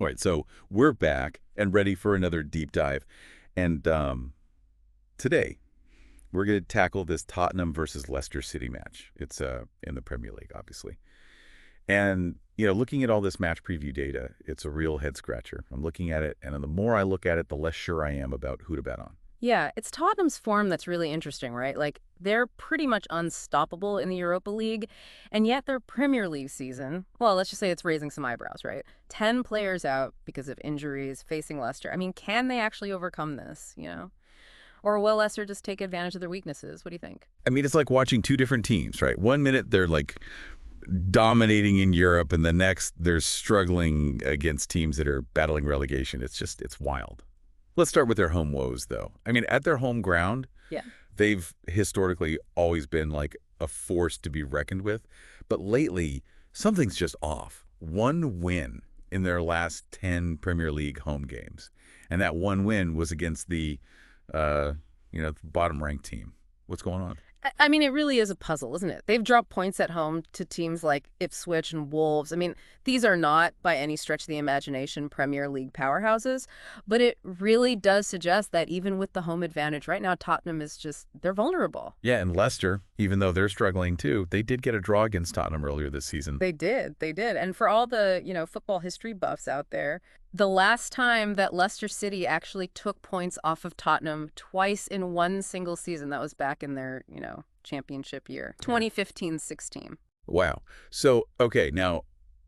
All right, so we're back and ready for another deep dive. And today, we're going to tackle this Tottenham versus Leicester City match. It's in the Premier League, obviously. And, looking at all this match preview data, it's a real head-scratcher. I'm looking at it, and the more I look at it, the less sure I am about who to bet on. Yeah, it's Tottenham's form that's really interesting, right? Like, they're pretty much unstoppable in the Europa League, and yet their Premier League season, well, let's just say it's raising some eyebrows, right? 10 players out because of injuries facing Leicester. I mean, can they actually overcome this? Or will Leicester just take advantage of their weaknesses? What do you think? I mean, it's like watching two different teams, right? One minute, they're like dominating in Europe, and the next, they're struggling against teams that are battling relegation. It's wild. Let's start with their home woes, though. I mean, at their home ground, Yeah. they've historically always been like a force to be reckoned with. But lately, something's just off. One win in their last 10 Premier League home games. And that one win was against the bottom-ranked team. What's going on? I mean, it really is a puzzle, isn't it? They've dropped points at home to teams like Ipswich and Wolves. I mean, these are not, by any stretch of the imagination, Premier League powerhouses, but it really does suggest that even with the home advantage right now, Tottenham they're vulnerable. Yeah, and Leicester, even though they're struggling too, they did get a draw against Tottenham earlier this season. They did. And for all the, football history buffs out there, the last time that Leicester City actually took points off of Tottenham twice in one single season, that was back in their, championship year, 2015-16. Wow. So, okay, now,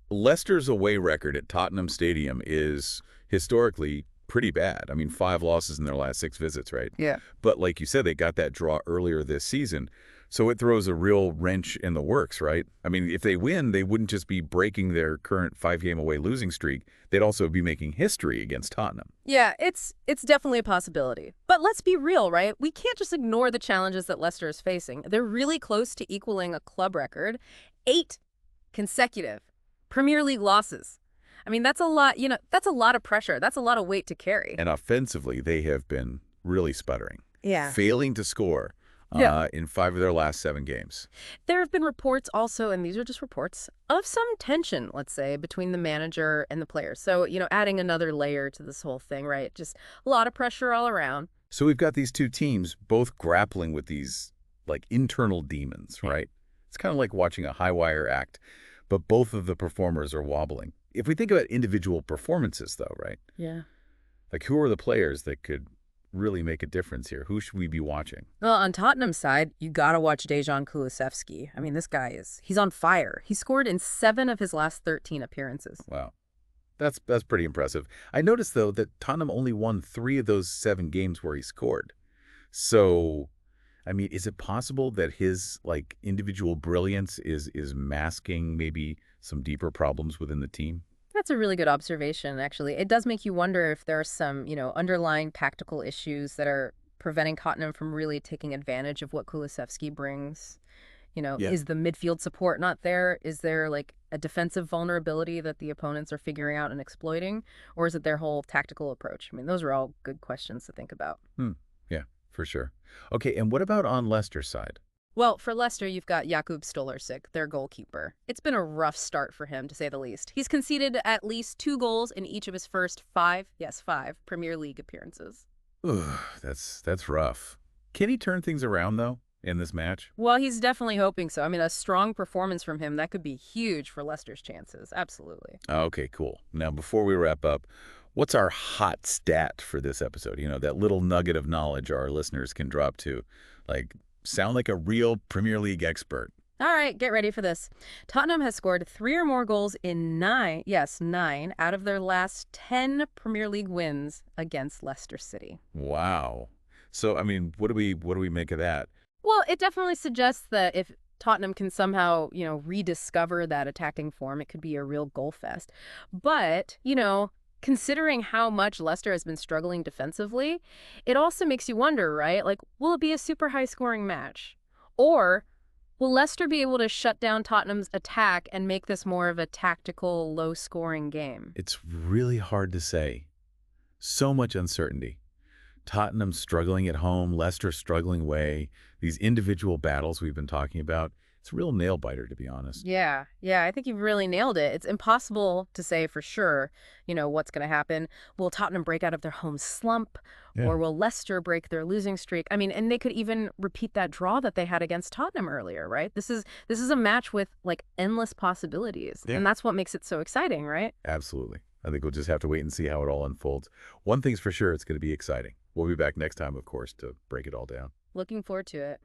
Leicester's away record at Tottenham Stadium is historically pretty bad. I mean, 5 losses in their last 6 visits, right? Yeah. But like you said, they got that draw earlier this season. So it throws a real wrench in the works, right? I mean, if they win, they wouldn't just be breaking their current 5-game away losing streak. They'd also be making history against Tottenham. Yeah, it's definitely a possibility. But let's be real, right? We can't just ignore the challenges that Leicester is facing. They're really close to equaling a club record. 8 consecutive Premier League losses. I mean, that's a lot, that's a lot of pressure. That's a lot of weight to carry. And offensively, they have been really sputtering. Yeah. Failing to score. In 5 of their last 7 games. There have been reports also, and these are just reports, of some tension, let's say, between the manager and the players. So, adding another layer to this whole thing, right? Just a lot of pressure all around. So we've got these two teams both grappling with these, like, internal demons, right? It's kind of like watching a high-wire act, but both of the performers are wobbling. If we think about individual performances, though, right? Yeah. Like, who are the players that could really make a difference here? Who should we be watching? Well, on Tottenham's side, you got to watch Dejan Kulusevski. I mean, this guy he's on fire. He scored in 7 of his last 13 appearances. Wow. That's pretty impressive. I noticed, though, that Tottenham only won 3 of those 7 games where he scored. So, I mean, is it possible that his, like, individual brilliance is masking maybe some deeper problems within the team? That's a really good observation, actually. It does make you wonder if there are some, underlying tactical issues that are preventing Tottenham from really taking advantage of what Kulusevski brings. Yeah. Is the midfield support not there? Is there, like, a defensive vulnerability that the opponents are figuring out and exploiting? Or is it their whole tactical approach? I mean, those are all good questions to think about. Yeah, for sure. Okay, and what about on Leicester's side? Well, for Leicester, you've got Stolarczyk, their goalkeeper. It's been a rough start for him, to say the least. He's conceded at least 2 goals in each of his first 5 Premier League appearances. Ugh, that's rough. Can he turn things around, though, in this match? Well, he's definitely hoping so. I mean, a strong performance from him, that could be huge for Leicester's chances. Absolutely. Okay, cool. Now, before we wrap up, what's our hot stat for this episode? That little nugget of knowledge our listeners can drop to, like, sound like a real Premier League expert. All right, get ready for this. Tottenham has scored 3 or more goals in 9 out of their last 10 Premier League wins against Leicester City. Wow. So, I mean, what do we make of that? Well, it definitely suggests that if Tottenham can somehow, rediscover that attacking form, it could be a real goal fest. But, considering how much Leicester has been struggling defensively, it also makes you wonder, right? Like, will it be a super high-scoring match? Or will Leicester be able to shut down Tottenham's attack and make this more of a tactical, low-scoring game? It's really hard to say. So much uncertainty. Tottenham struggling at home, Leicester struggling away, these individual battles we've been talking about. It's a real nail-biter, to be honest. Yeah, yeah, I think you've really nailed it. It's impossible to say for sure, what's going to happen. Will Tottenham break out of their home slump, Yeah. or will Leicester break their losing streak? I mean, and they could even repeat that draw that they had against Tottenham earlier, right? This is a match with like endless possibilities, Yeah. and that's what makes it so exciting, right? Absolutely. I think we'll just have to wait and see how it all unfolds. One thing's for sure, it's going to be exciting. We'll be back next time, of course, to break it all down. Looking forward to it.